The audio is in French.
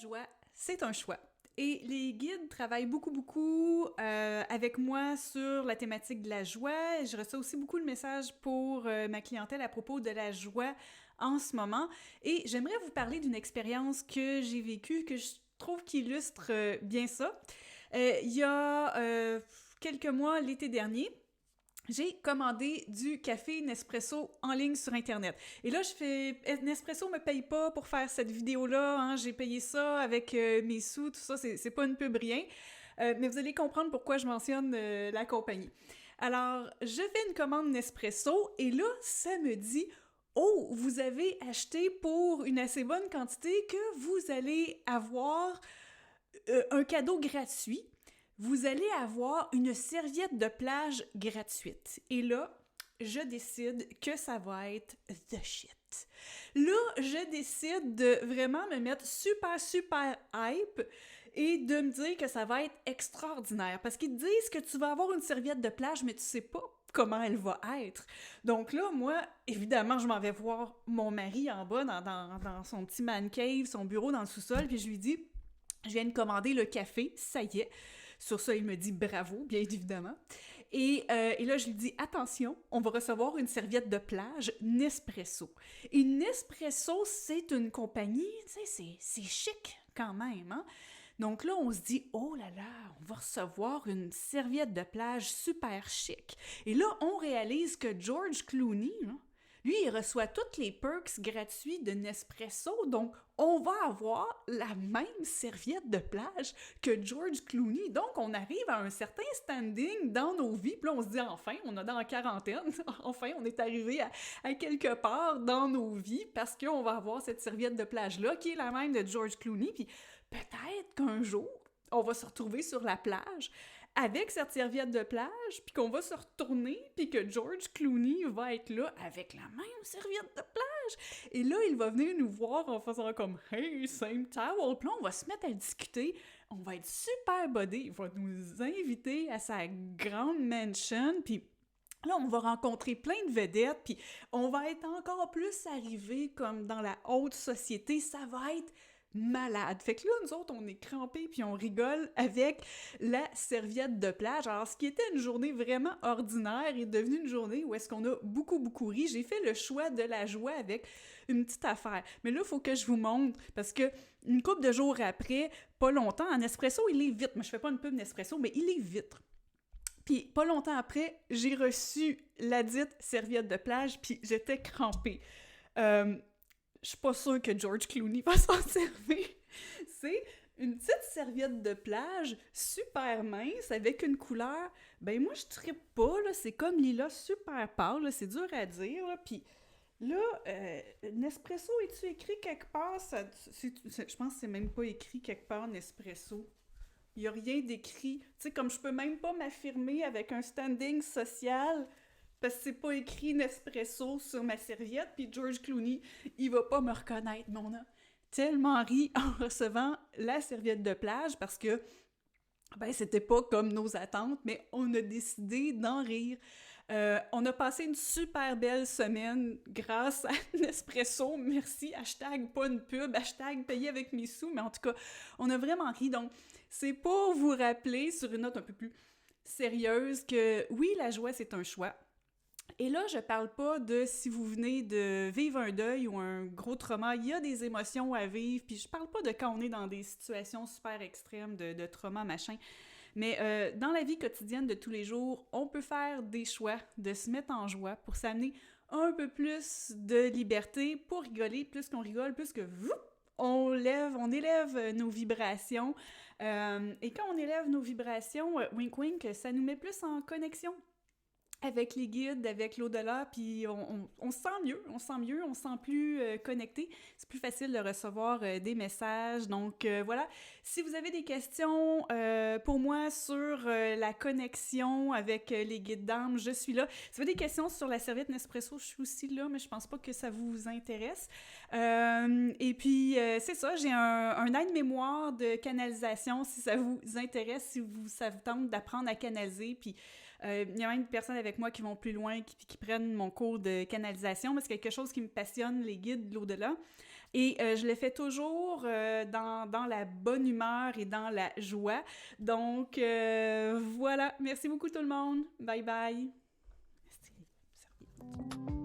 joie, c'est un choix. Et les guides travaillent beaucoup avec moi sur la thématique de la joie. Je reçois aussi beaucoup de messages pour ma clientèle à propos de la joie en ce moment. Et j'aimerais vous parler d'une expérience que j'ai vécue, que je trouve qui illustre bien ça. Il y a quelques mois, l'été dernier, j'ai commandé du café Nespresso en ligne sur Internet. Et là, Nespresso me paye pas pour faire cette vidéo-là, hein. J'ai payé ça avec mes sous, tout ça, c'est pas une pub rien. Mais vous allez comprendre pourquoi je mentionne la compagnie. Alors, je fais une commande Nespresso et là, ça me dit « Oh, vous avez acheté pour une assez bonne quantité que vous allez avoir un cadeau gratuit. » Vous allez avoir une serviette de plage gratuite. Et là, je décide que ça va être the shit. Là, je décide de vraiment me mettre super hype et de me dire que ça va être extraordinaire. Parce qu'ils te disent que tu vas avoir une serviette de plage, mais tu sais pas comment elle va être. Donc là, moi, évidemment, je m'en vais voir mon mari en bas dans son petit man cave, son bureau dans le sous-sol, puis je lui dis... Je viens de commander le café, ça y est. Sur ça, il me dit bravo, bien évidemment. Et là, je lui dis attention, on va recevoir une serviette de plage Nespresso. Et Nespresso, c'est une compagnie, tu sais, c'est chic quand même, hein? Donc là, on se dit, oh là là, on va recevoir une serviette de plage super chic. Et là, on réalise que George Clooney, hein, lui, il reçoit toutes les perks gratuits de Nespresso, donc on va avoir la même serviette de plage que George Clooney. Donc, on arrive à un certain standing dans nos vies, puis là, on se dit, enfin, on est dans la quarantaine, enfin, on est arrivé à quelque part dans nos vies parce qu'on va avoir cette serviette de plage-là qui est la même de George Clooney, puis peut-être qu'un jour, on va se retrouver sur la plage avec cette serviette de plage, puis qu'on va se retourner, puis que George Clooney va être là avec la même serviette de plage. Et là, il va venir nous voir en faisant comme « Hey, same towel », puis là, on va se mettre à discuter, on va être super buddy, il va nous inviter à sa grande mansion, puis... Là, on va rencontrer plein de vedettes, puis on va être encore plus arrivé comme dans la haute société. Ça va être malade. Fait que là, nous autres, on est crampés puis on rigole avec la serviette de plage. Alors, ce qui était une journée vraiment ordinaire est devenu une journée où est-ce qu'on a beaucoup ri. J'ai fait le choix de la joie avec une petite affaire. Mais là, il faut que je vous montre parce que une couple de jours après, pas longtemps, en Nespresso, il est vite. Moi, je fais pas une pub Nespresso, mais il est vite. Puis pas longtemps après, j'ai reçu la dite serviette de plage, puis j'étais crampée. Je suis pas sûre que George Clooney va s'en servir. C'est une petite serviette de plage super mince avec une couleur. Ben moi, je trippe pas, là. C'est comme lilas super pâle, là. C'est dur à dire, là. Puis là, Nespresso, est-tu écrit quelque part? Je pense que c'est même pas écrit quelque part Nespresso. Il n'y a rien d'écrit. Tu sais, comme je peux même pas m'affirmer avec un standing social parce que c'est pas écrit Nespresso sur ma serviette, puis George Clooney, il va pas me reconnaître. Mais on a tellement ri en recevant la serviette de plage parce que ben, c'était pas comme nos attentes, mais on a décidé d'en rire. On a passé une super belle semaine grâce à Nespresso. Merci. Hashtag pas une pub. Hashtag payer avec mes sous. Mais en tout cas, on a vraiment ri. Donc, c'est pour vous rappeler sur une note un peu plus sérieuse que oui, la joie, c'est un choix. Et là, je parle pas de si vous venez de vivre un deuil ou un gros trauma, il y a des émotions à vivre, puis je parle pas de quand on est dans des situations super extrêmes de trauma, machin, mais dans la vie quotidienne de tous les jours, on peut faire des choix de se mettre en joie pour s'amener un peu plus de liberté, pour rigoler, plus qu'on rigole, plus que on élève nos vibrations, et quand on élève nos vibrations, wink wink, ça nous met plus en connexion avec les guides, avec l'au-delà, puis on se sent mieux, on se sent plus connecté. C'est plus facile de recevoir des messages. Donc voilà, si vous avez des questions pour moi sur la connexion avec les guides d'âme, je suis là. Si vous avez des questions sur la serviette Nespresso, je suis aussi là, mais je pense pas que ça vous intéresse. Et puis, c'est ça, j'ai un aide-mémoire de canalisation si ça vous intéresse, si ça vous tente d'apprendre à canaliser, puis Il y a même des personnes avec moi qui vont plus loin, qui prennent mon cours de canalisation, mais c'est quelque chose qui me passionne, les guides de l'au-delà. Et je le fais toujours dans la bonne humeur et dans la joie. Donc, voilà. Merci beaucoup tout le monde. Bye bye. Merci.